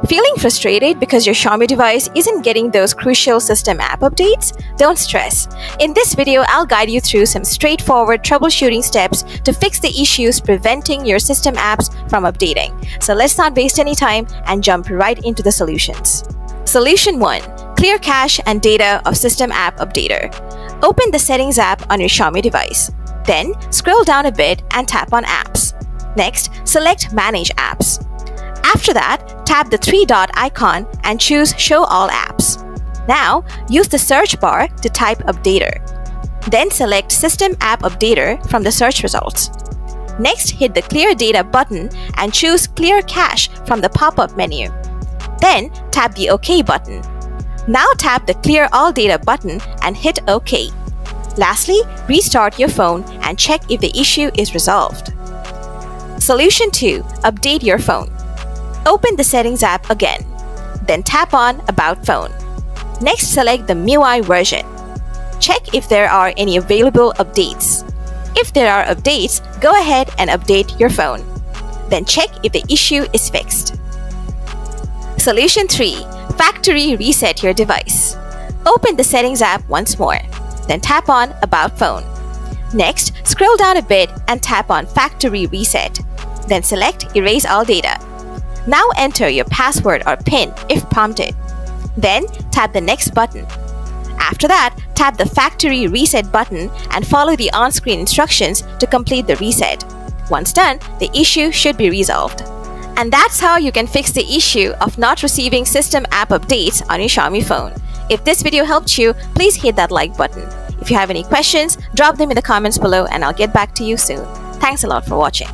Feeling frustrated because your Xiaomi device isn't getting those crucial system app updates? Don't stress. In this video, I'll guide you through some straightforward troubleshooting steps to fix the issues preventing your system apps from updating. So let's not waste any time and jump right into the solutions. Solution 1. Clear cache and data of System App Updater. Open the Settings app on your Xiaomi device. Then, scroll down a bit and tap on Apps. Next, select Manage Apps. After that, tap the three-dot icon and choose Show All Apps. Now, use the search bar to type Updater. Then select System App Updater from the search results. Next, hit the Clear Data button and choose Clear Cache from the pop-up menu. Then, tap the OK button. Now tap the Clear All Data button and hit OK. Lastly, restart your phone and check if the issue is resolved. Solution 2. Update your phone. Open the Settings app again. Then tap on About Phone. Next, select the MIUI version. Check if there are any available updates. If there are updates, go ahead and update your phone. Then check if the issue is fixed. Solution 3. Factory reset your device. Open the Settings app once more. Then tap on About Phone. Next, scroll down a bit and tap on Factory Reset. Then select Erase All Data. Now enter your password or PIN if prompted. Then tap the Next button. After that, tap the Factory Reset button and follow the on-screen instructions to complete the reset. Once done, the issue should be resolved. And that's how you can fix the issue of not receiving system app updates on your Xiaomi phone. If this video helped you, please hit that like button. If you have any questions, drop them in the comments below and I'll get back to you soon. Thanks a lot for watching.